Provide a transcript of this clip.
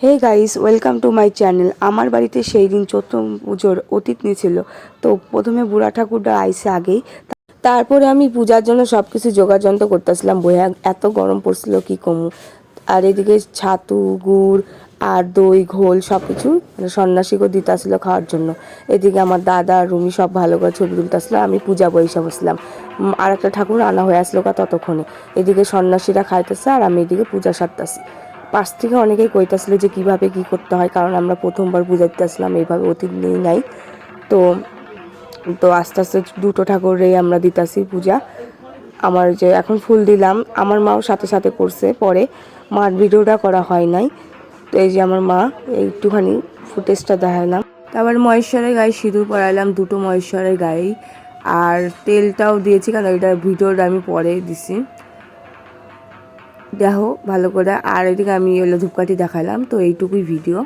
Hey guys, welcome to my channel. আমার বাড়িতে সেই দিন চৈত্র পুজোর অতিথি ছিল। তো প্রথমে বুড়া ঠাকুরটা আইসে আগেই, তারপরে আমি পূজার জন্য সব কিছু যোগাযন্ত্র করতেছিলাম। বইয়া এত গরম পড়ছিল কি কমু। আর এদিকে ছাতু গুড় আর দই ঘোল সব কিছু মানে সন্ন্যাসীকে দিতে আসলো খাওয়ার জন্য। এদিকে আমার দাদা রুমি সব ভালো করে ছবি তুলতেছিল, আমি পূজা বসে বসলাম। আর একটা ঠাকুর আনা হয়ে আসলো ততক্ষণে। এদিকে সন্ন্যাসীরা খাইতেছে আর আমি এদিকে পূজা সারতেছি। পাশ থেকে অনেকেই কইতাছিল যে কিভাবে কি করতে হয়, কারণ আমরা প্রথমবার পূজা দিতে আসলাম, এইভাবে অতিথি নেই নাই। তো তো আস্তে আস্তে দুটো ঠাকুরেই আমরা দিতাছি পূজা। আমার যে এখন ফুল দিলাম, আমার মাও সাথে সাথে করছে, পরে মার ভিডিওটা করা হয় নাই। তো এই যে আমার মা একটুখানি ফুটেজটা দেখালাম। তারপর মহেশ্বরের গায়ে সিঁদুর পরাইলাম, দুটো মহেশ্বরের গায়েই। আর তেলটাও দিয়েছি, কারণ এটার ভিডিওটা আমি পরে দিছি, দেখো ভালো করে। আর এদিকে আমি ধূপকাঠি দেখালাম। তো এইটুকুই ভিডিও।